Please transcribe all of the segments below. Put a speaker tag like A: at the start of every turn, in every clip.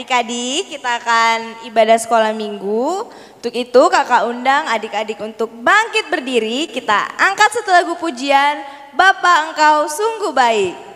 A: Adik-adik, kita akan ibadah sekolah minggu. Untuk itu kakak undang adik-adik untuk bangkit berdiri. Kita angkat satu lagu pujian, Bapa Engkau Sungguh Baik.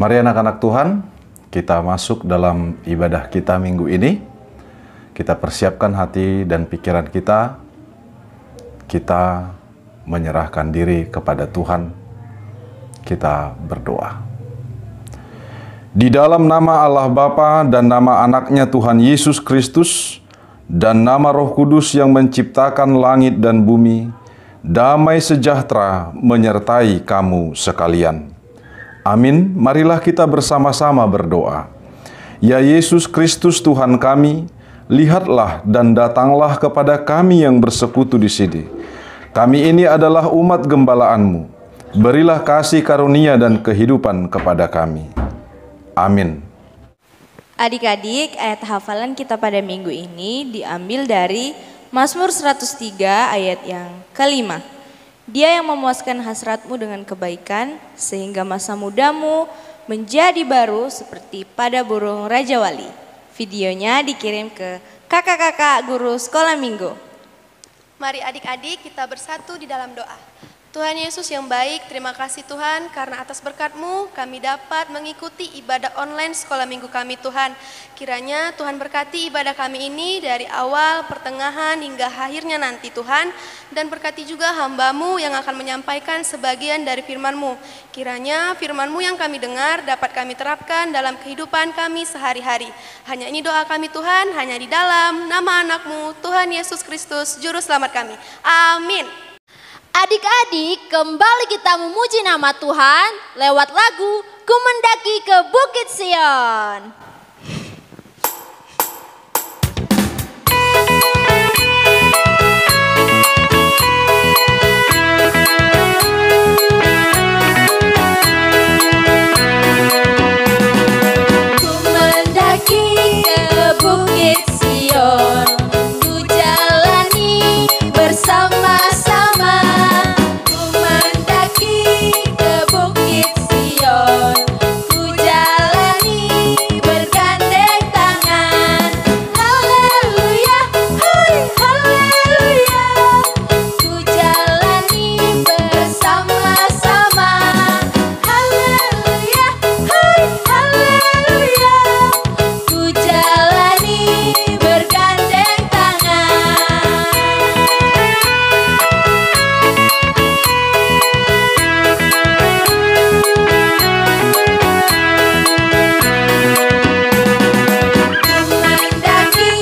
B: Mari anak-anak Tuhan, kita masuk dalam ibadah kita minggu ini. Kita persiapkan hati dan pikiran kita. Kita menyerahkan diri kepada Tuhan. Kita berdoa. Di dalam nama Allah Bapa dan nama anaknya Tuhan Yesus Kristus dan nama Roh Kudus yang menciptakan langit dan bumi, damai sejahtera menyertai kamu sekalian. Amin. Marilah kita bersama-sama berdoa. Ya Yesus Kristus Tuhan kami, lihatlah dan datanglah kepada kami yang bersekutu di sini. Kami ini adalah umat gembala-Mu. Berilah kasih karunia dan kehidupan kepada kami. Amin.
A: Adik-adik, ayat hafalan kita pada minggu ini diambil dari Mazmur 103 ayat yang kelima. Dia yang memuaskan hasratmu dengan kebaikan, sehingga masa mudamu menjadi baru seperti pada burung Raja Wali. Videonya dikirim ke kakak-kakak guru sekolah minggu.
C: Mari adik-adik kita bersatu di dalam doa. Tuhan Yesus yang baik, terima kasih Tuhan karena atas berkat-Mu kami dapat mengikuti ibadah online sekolah minggu kami Tuhan. Kiranya Tuhan berkati ibadah kami ini dari awal, pertengahan hingga akhirnya nanti Tuhan. Dan berkati juga hamba-Mu yang akan menyampaikan sebagian dari firman-Mu. Kiranya firman-Mu yang kami dengar dapat kami terapkan dalam kehidupan kami sehari-hari. Hanya ini doa kami Tuhan, hanya di dalam nama anak-Mu Tuhan Yesus Kristus, Juru Selamat kami. Amin.
D: Adik-adik, kembali kita memuji nama Tuhan lewat lagu Ku Mendaki ke Bukit Sion. Ku mendaki ke Bukit Sion, ku jalani bersama-sama. Ku mendaki ke Bukit Sion, ku jalani bergandeng tangan. Haleluya, hai haleluya. Ku jalani bersama-sama. Haleluya, hai haleluya. Ku jalani bergandeng tangan. Mendaki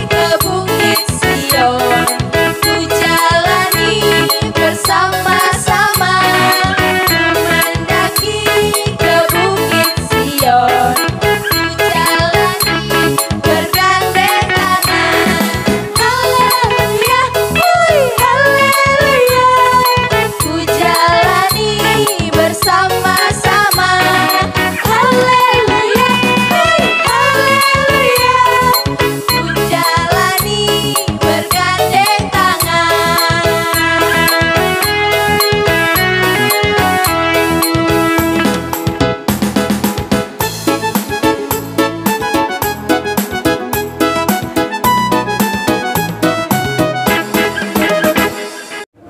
D: ke Bukit Sion, ku jalani bersama-sama. Mendaki ke Bukit Sion, ku jalani bergandeng tangan. Haleluya, hai haleluya. Ku jalani bersama-sama. Haleluya, hai haleluya. Ku jalani bergandeng tangan.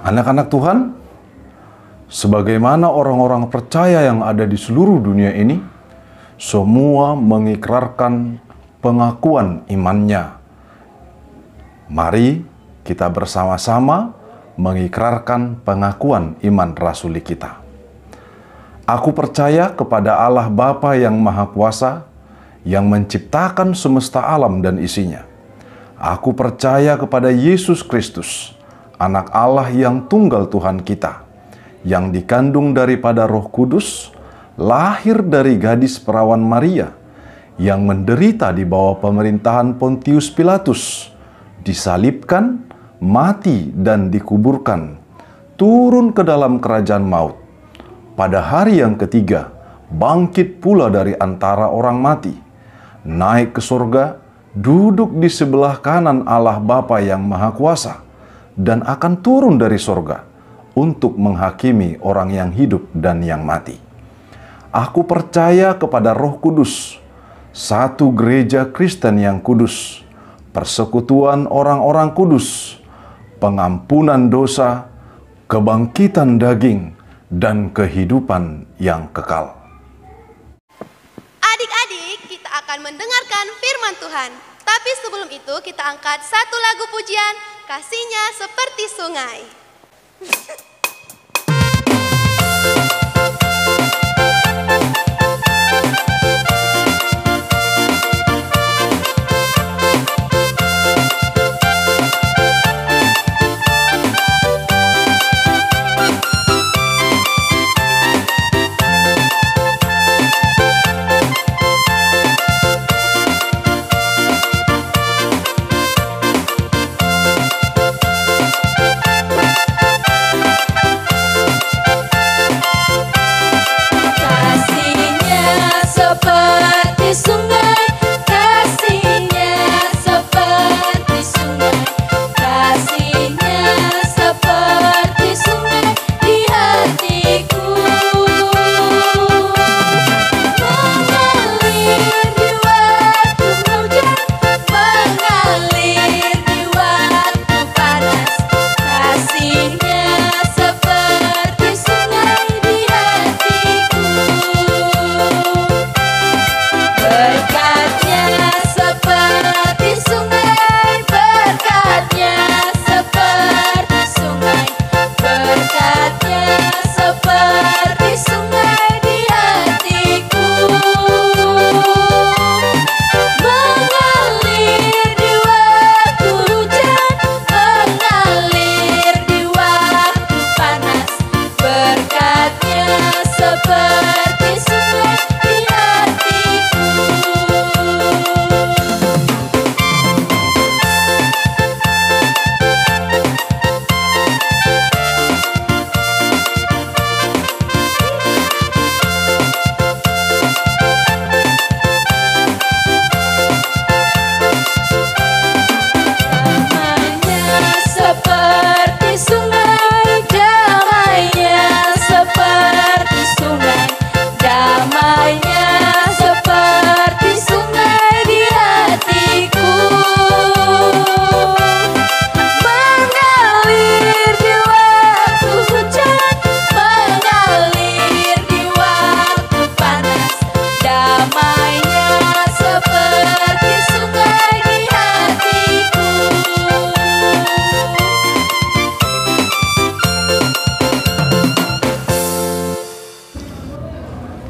B: Anak-anak Tuhan, sebagaimana orang-orang percaya yang ada di seluruh dunia ini, semua mengikrarkan pengakuan imannya. Mari kita bersama-sama mengikrarkan pengakuan iman rasuli kita. Aku percaya kepada Allah Bapa yang Maha Kuasa, yang menciptakan semesta alam dan isinya. Aku percaya kepada Yesus Kristus, Anak Allah yang tunggal Tuhan kita, yang dikandung daripada Roh Kudus, lahir dari gadis perawan Maria, yang menderita di bawah pemerintahan Pontius Pilatus, disalibkan, mati dan dikuburkan, turun ke dalam kerajaan maut. Pada hari yang ketiga, bangkit pula dari antara orang mati, naik ke surga, duduk di sebelah kanan Allah Bapa yang Maha Kuasa, dan akan turun dari surga untuk menghakimi orang yang hidup dan yang mati. Aku percaya kepada Roh Kudus, satu gereja Kristen yang kudus, persekutuan orang-orang kudus, pengampunan dosa, kebangkitan daging, dan kehidupan yang kekal.
C: Adik-adik, kita akan mendengarkan firman Tuhan. Tapi sebelum itu kita angkat satu lagu pujian, Kasihnya Seperti Sungai.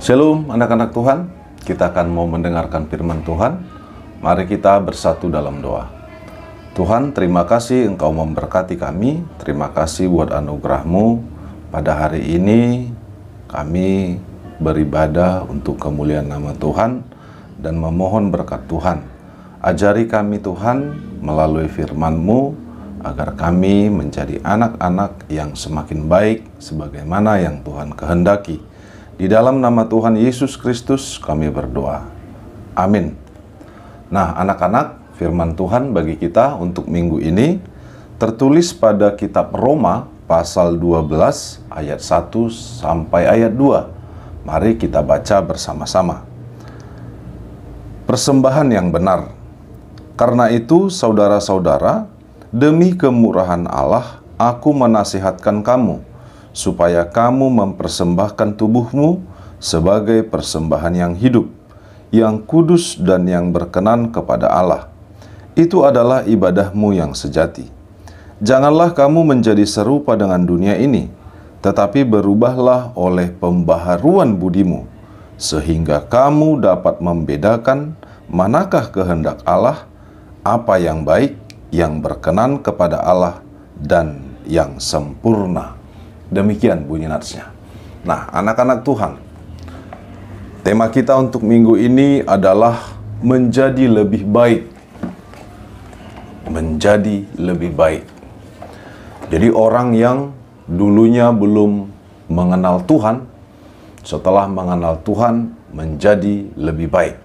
B: Shalom anak-anak Tuhan, kita akan mau mendengarkan firman Tuhan. Mari kita bersatu dalam doa. Tuhan, terima kasih Engkau memberkati kami. Terima kasih buat anugerah-Mu. Pada hari ini kami beribadah untuk kemuliaan nama Tuhan dan memohon berkat Tuhan. Ajari kami Tuhan melalui firman-Mu agar kami menjadi anak-anak yang semakin baik sebagaimana yang Tuhan kehendaki. Di dalam nama Tuhan Yesus Kristus kami berdoa. Amin. Nah, anak-anak, firman Tuhan bagi kita untuk minggu ini tertulis pada kitab Roma pasal 12 ayat 1 sampai ayat 2. Mari kita baca bersama-sama. Persembahan yang benar. Karena itu, saudara-saudara, demi kemurahan Allah, aku menasihatkan kamu supaya kamu mempersembahkan tubuhmu sebagai persembahan yang hidup, yang kudus dan yang berkenan kepada Allah. Itu adalah ibadahmu yang sejati. Janganlah kamu menjadi serupa dengan dunia ini, tetapi berubahlah oleh pembaharuan budimu, sehingga kamu dapat membedakan manakah kehendak Allah, apa yang baik, yang berkenan kepada Allah, dan yang sempurna. Demikian bunyi natsnya. Nah, anak-anak Tuhan, tema kita untuk minggu ini adalah menjadi lebih baik. Menjadi lebih baik. Jadi orang yang dulunya belum mengenal Tuhan, setelah mengenal Tuhan menjadi lebih baik.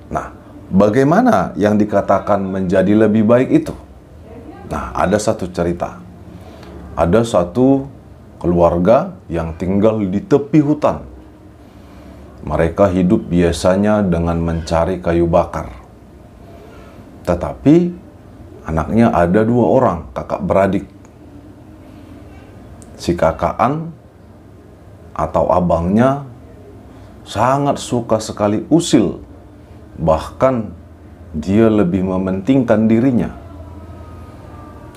B: Nah, bagaimana yang dikatakan menjadi lebih baik itu? Nah, ada satu cerita. Ada satu keluarga yang tinggal di tepi hutan. Mereka hidup biasanya dengan mencari kayu bakar. Tetapi anaknya ada 2 orang, kakak beradik. Si kakaan atau abangnya sangat suka sekali usil. Bahkan dia lebih mementingkan dirinya.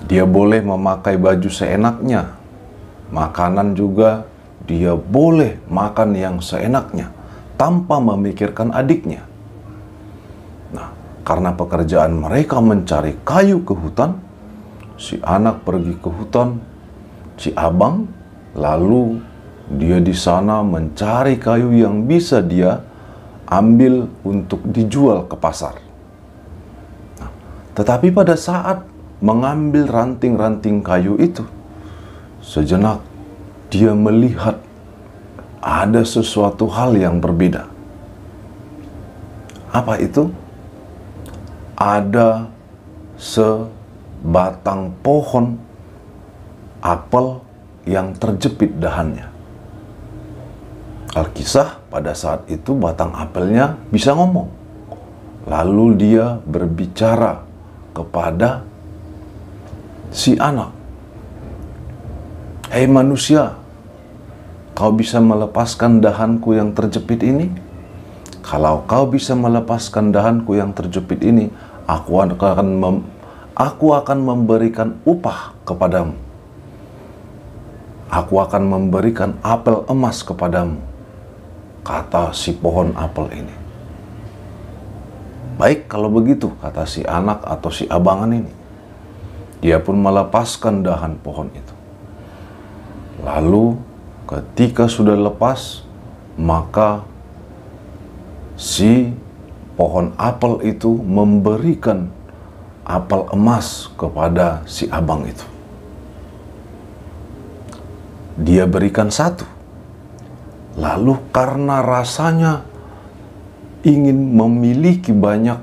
B: Dia boleh memakai baju seenaknya. Makanan juga dia boleh makan yang seenaknya tanpa memikirkan adiknya. Nah, karena pekerjaan mereka mencari kayu ke hutan, si anak pergi ke hutan, si abang lalu dia di sana mencari kayu yang bisa dia ambil untuk dijual ke pasar. Nah, tetapi pada saat mengambil ranting-ranting kayu itu, sejenak dia melihat ada sesuatu hal yang berbeda. Apa itu? Ada sebatang pohon apel yang terjepit dahannya. Alkisah pada saat itu batang apelnya bisa ngomong. Lalu dia berbicara kepada si anak. Hei manusia, kau bisa melepaskan dahanku yang terjepit ini? Kalau kau bisa melepaskan dahanku yang terjepit ini, aku akan memberikan upah kepadamu. Aku akan memberikan apel emas kepadamu, kata si pohon apel ini. Baik kalau begitu, kata si anak atau si abangan ini. Dia pun melepaskan dahan pohon itu. Lalu ketika sudah lepas, maka si pohon apel itu memberikan apel emas kepada si abang itu. Dia berikan 1. Lalu karena rasanya ingin memiliki banyak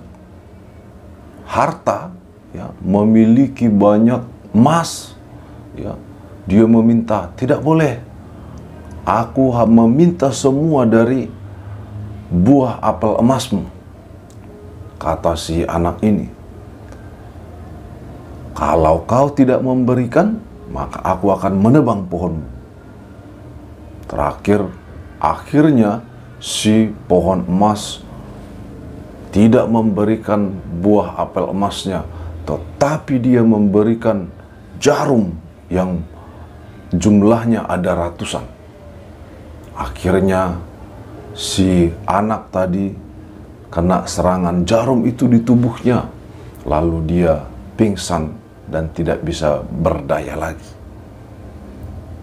B: harta, ya, memiliki banyak emas, ya, dia meminta, tidak boleh. Aku meminta semua dari buah apel emasmu, kata si anak ini. Kalau kau tidak memberikan, maka aku akan menebang pohonmu. Akhirnya si pohon emas tidak memberikan buah apel emasnya, tetapi dia memberikan jarum yang jumlahnya ada ratusan. Akhirnya si anak tadi kena serangan jarum itu di tubuhnya, lalu dia pingsan dan tidak bisa berdaya lagi.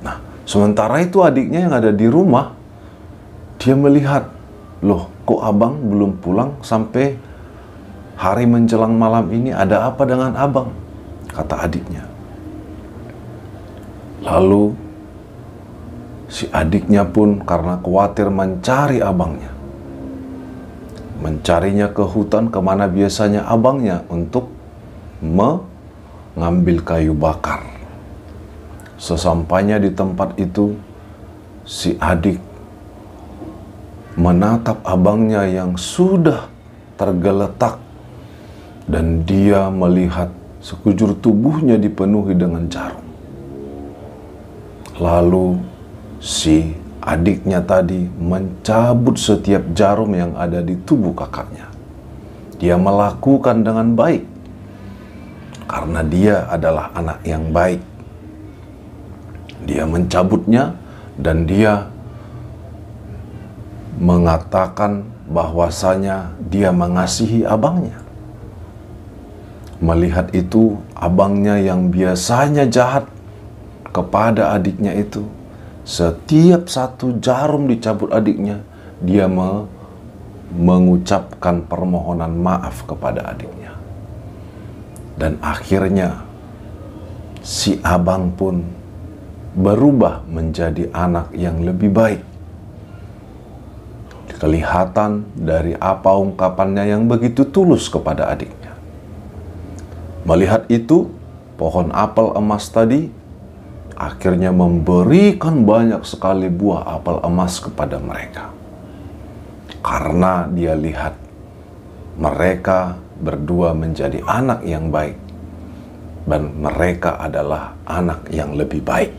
B: Nah, sementara itu adiknya yang ada di rumah, dia melihat, loh kok abang belum pulang sampai hari menjelang malam ini, ada apa dengan abang? Kata adiknya. Lalu si adiknya pun karena khawatir mencari abangnya. Mencarinya ke hutan kemana biasanya abangnya untuk mengambil kayu bakar. Sesampainya di tempat itu, si adik menatap abangnya yang sudah tergeletak dan dia melihat sekujur tubuhnya dipenuhi dengan jarum. Lalu si adiknya tadi mencabut setiap jarum yang ada di tubuh kakaknya. Dia melakukan dengan baik karena dia adalah anak yang baik. Dia mencabutnya dan dia mengatakan bahwasanya dia mengasihi abangnya. Melihat itu, abangnya yang biasanya jahat kepada adiknya itu, setiap satu jarum dicabut adiknya, dia mengucapkan permohonan maaf kepada adiknya. Dan akhirnya si abang pun berubah menjadi anak yang lebih baik. Kelihatan dari apa ungkapannya yang begitu tulus kepada adiknya. Melihat itu, pohon apel emas tadi akhirnya memberikan banyak sekali buah apel emas kepada mereka. Karena dia lihat mereka berdua menjadi anak yang baik dan mereka adalah anak yang lebih baik.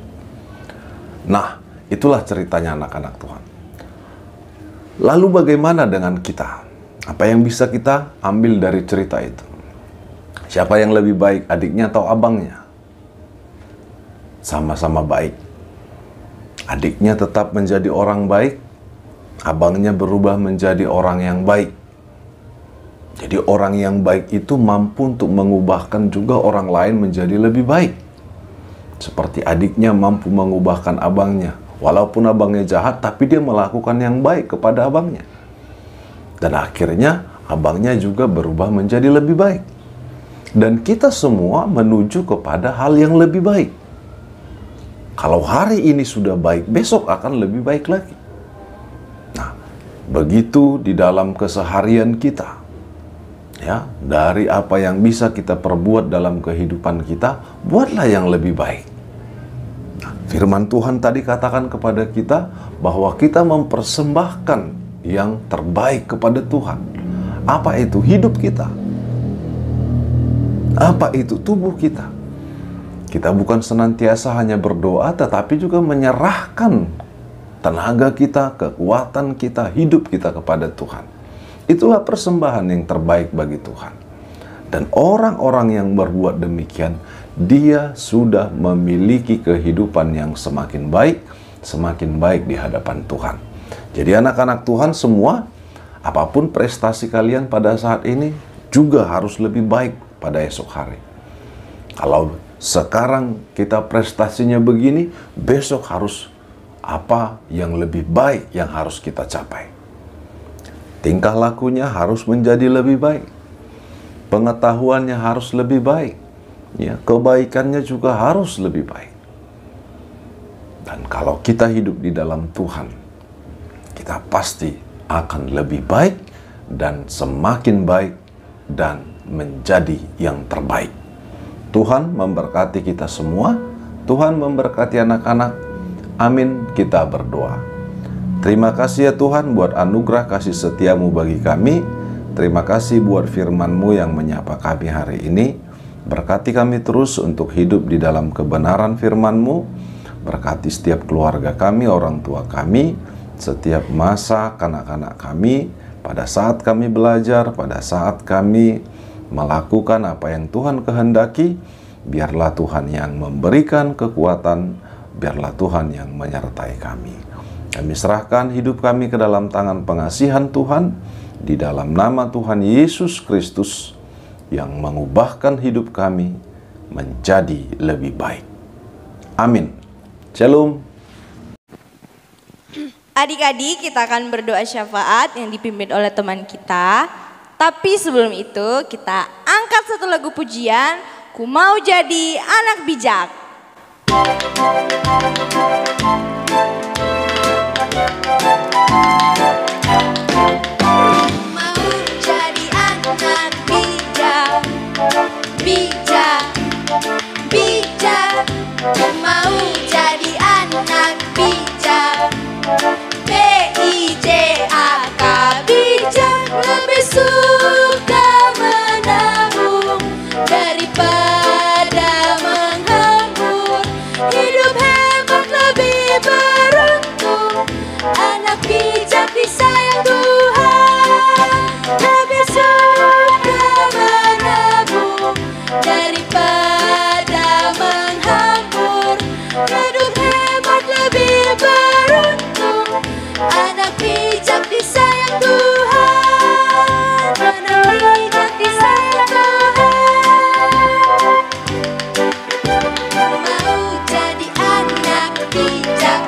B: Nah, itulah ceritanya anak-anak Tuhan. Lalu bagaimana dengan kita? Apa yang bisa kita ambil dari cerita itu? Siapa yang lebih baik, adiknya atau abangnya? Sama-sama baik. Adiknya tetap menjadi orang baik, abangnya berubah menjadi orang yang baik. Jadi orang yang baik itu mampu untuk mengubahkan juga orang lain menjadi lebih baik. Seperti adiknya mampu mengubahkan abangnya. Walaupun abangnya jahat, tapi dia melakukan yang baik kepada abangnya. Dan akhirnya abangnya juga berubah menjadi lebih baik. Dan kita semua menuju kepada hal yang lebih baik. Kalau hari ini sudah baik, besok akan lebih baik lagi. Nah, begitu di dalam keseharian kita. Ya, dari apa yang bisa kita perbuat dalam kehidupan kita, buatlah yang lebih baik. Firman Tuhan tadi katakan kepada kita bahwa kita mempersembahkan yang terbaik kepada Tuhan. Apa itu? Hidup kita. Apa itu? Tubuh kita. Kita bukan senantiasa hanya berdoa, tetapi juga menyerahkan tenaga kita, kekuatan kita, hidup kita kepada Tuhan. Itulah persembahan yang terbaik bagi Tuhan. Dan orang-orang yang berbuat demikian, dia sudah memiliki kehidupan yang semakin baik di hadapan Tuhan. Jadi anak-anak Tuhan semua, apapun prestasi kalian pada saat ini, juga harus lebih baik pada esok hari. Kalau sekarang kita prestasinya begini, besok harus apa yang lebih baik yang harus kita capai. Tingkah lakunya harus menjadi lebih baik. Pengetahuannya harus lebih baik. Ya, kebaikannya juga harus lebih baik. Dan kalau kita hidup di dalam Tuhan, kita pasti akan lebih baik dan semakin baik dan menjadi yang terbaik. Tuhan memberkati kita semua. Tuhan memberkati anak-anak. Amin. Kita berdoa. Terima kasih ya Tuhan buat anugerah kasih setiamu bagi kami. Terima kasih buat firman-Mu yang menyapa kami hari ini. Berkati kami terus untuk hidup di dalam kebenaran firman-Mu. Berkati setiap keluarga kami, orang tua kami, setiap masa kanak-kanak kami, pada saat kami belajar, pada saat kami melakukan apa yang Tuhan kehendaki, biarlah Tuhan yang memberikan kekuatan, biarlah Tuhan yang menyertai kami. Kami serahkan hidup kami ke dalam tangan pengasihan Tuhan, di dalam nama Tuhan Yesus Kristus yang mengubahkan hidup kami menjadi lebih baik. Amin. Shalom.
A: Adik-adik, kita akan berdoa syafaat yang dipimpin oleh teman kita. Tapi sebelum itu, kita angkat satu lagu pujian, Ku Mau Jadi Anak Bijak.
C: Mau jadi anak bijak, bijak, bijak. Mau jadi anak bijak, B-I-J-A-K, bijak. Lebih suka menabung daripada menghambur. Hidup hemat lebih beruntung, anak bijak disayang Tuhan. Lebih suka menabung daripada menghambur. Hidup hemat lebih beruntung, anak bijak disayang Tuhan. Anak bijak disayang Tuhan. Mau jadi anak bijak,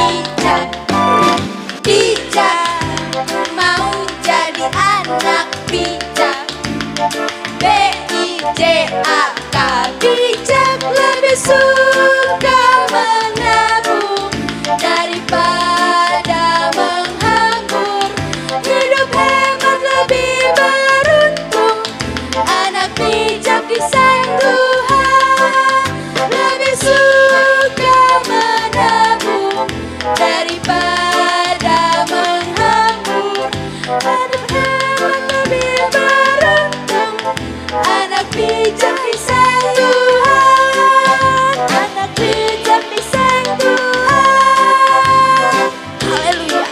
C: bijak, bijak. Mau jadi anak bijak, B-I-J-A-K, bijak. Lebih suka menabung daripada menghambur. Hidup hemat lebih beruntung, anak bijak disayang Tuhan. Lebih suka menabung daripada menghambur. Hidup hemat lebih beruntung, anak bijak disayang Tuhan. Anak bijak disayang Tuhan. Haleluya.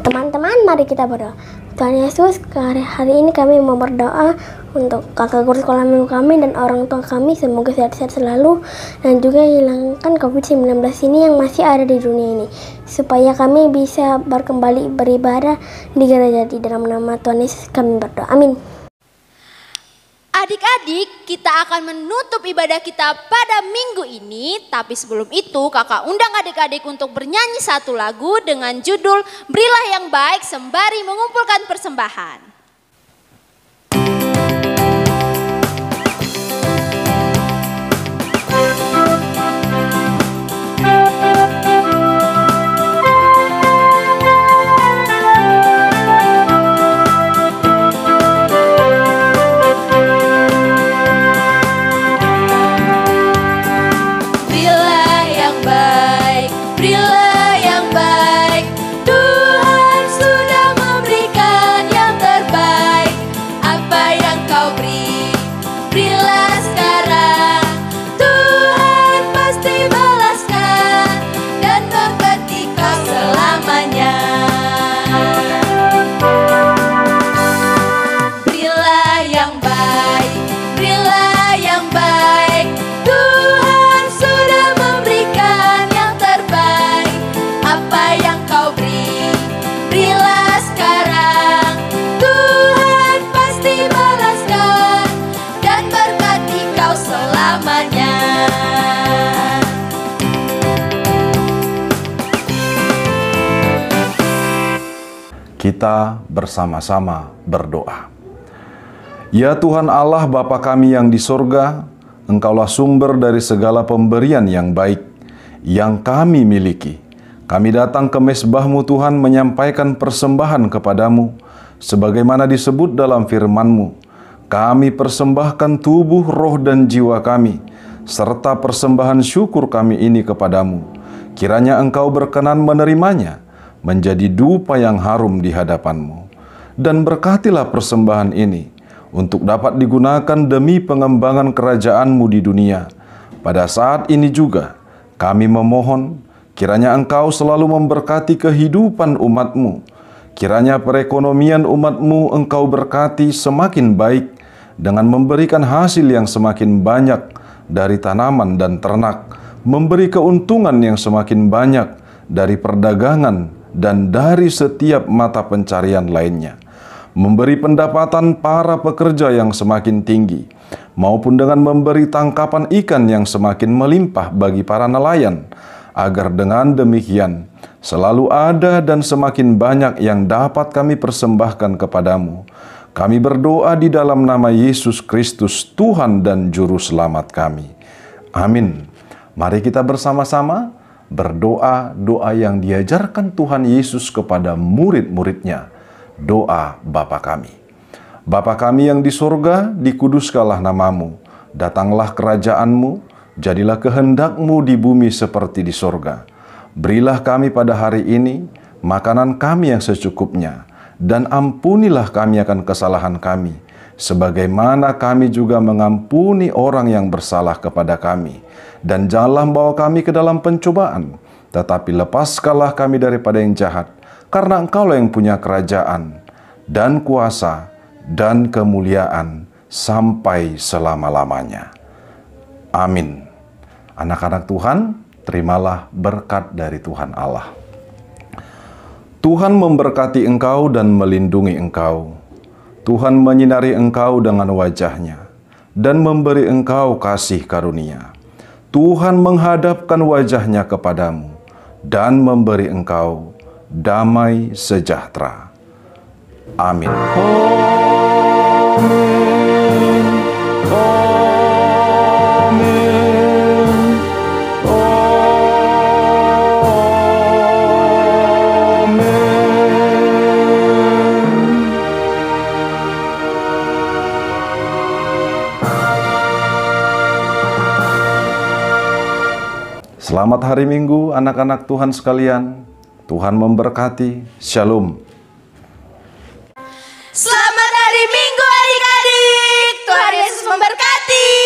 E: Teman-teman, mari kita berdoa. Tuhan Yesus, hari ini kami mau berdoa untuk kakak guru sekolah minggu kami dan orang tua kami, semoga sehat-sehat selalu dan juga hilangkan COVID-19 ini yang masih ada di dunia ini, supaya kami bisa berkembali beribadah di gereja. Di dalam nama Tuhan Yesus kami berdoa, amin.
D: Adik-adik, kita akan menutup ibadah kita pada minggu ini. Tapi sebelum itu, kakak undang adik-adik untuk bernyanyi satu lagu dengan judul Berilah Yang Baik sembari mengumpulkan persembahan.
C: Berilah yang baik, Tuhan sudah memberikan yang terbaik. Apa yang kau beri, berilah sekarang. Tuhan pasti balaskan dan memberkati kau selamanya. Berilah yang baik, berilah yang baik. Tuhan sudah memberikan yang terbaik. Apa yang kau beri, berilah sekarang. Tuhan pasti balaskan dan berkati kau selamanya.
B: Kita bersama-sama berdoa. Ya Tuhan Allah Bapa kami yang di sorga, Engkaulah sumber dari segala pemberian yang baik yang kami miliki. Kami datang ke mezbah-Mu Tuhan menyampaikan persembahan kepadamu, sebagaimana disebut dalam firman-Mu. Kami persembahkan tubuh, roh, dan jiwa kami, serta persembahan syukur kami ini kepadamu. Kiranya Engkau berkenan menerimanya, menjadi dupa yang harum di hadapan-Mu. Dan berkatilah persembahan ini, untuk dapat digunakan demi pengembangan kerajaan-Mu di dunia. Pada saat ini juga, kami memohon, kiranya Engkau selalu memberkati kehidupan umat-Mu. Kiranya perekonomian umat-Mu Engkau berkati semakin baik dengan memberikan hasil yang semakin banyak dari tanaman dan ternak, memberi keuntungan yang semakin banyak dari perdagangan dan dari setiap mata pencarian lainnya, memberi pendapatan para pekerja yang semakin tinggi, maupun dengan memberi tangkapan ikan yang semakin melimpah bagi para nelayan, agar dengan demikian selalu ada dan semakin banyak yang dapat kami persembahkan kepadamu. Kami berdoa di dalam nama Yesus Kristus, Tuhan dan Juru Selamat kami. Amin. Mari kita bersama-sama berdoa doa yang diajarkan Tuhan Yesus kepada murid-muridnya. Doa Bapa kami. Bapa kami yang di surga, dikuduskanlah namamu. Datanglah kerajaan-Mu, jadilah kehendak-Mu di bumi seperti di surga. Berilah kami pada hari ini makanan kami yang secukupnya, dan ampunilah kami akan kesalahan kami, sebagaimana kami juga mengampuni orang yang bersalah kepada kami. Dan janganlah membawa kami ke dalam pencobaan, tetapi lepaskanlah kami daripada yang jahat, karena Engkaulah yang punya kerajaan, dan kuasa, dan kemuliaan, sampai selama-lamanya. Amin. Anak-anak Tuhan, terimalah berkat dari Tuhan Allah. Tuhan memberkati engkau dan melindungi engkau. Tuhan menyinari engkau dengan wajah-Nya dan memberi engkau kasih karunia. Tuhan menghadapkan wajah-Nya kepadamu dan memberi engkau damai sejahtera. Amin. Selamat hari Minggu anak-anak Tuhan sekalian. Tuhan memberkati. Shalom.
D: Selamat hari Minggu adik-adik. Tuhan Yesus memberkati.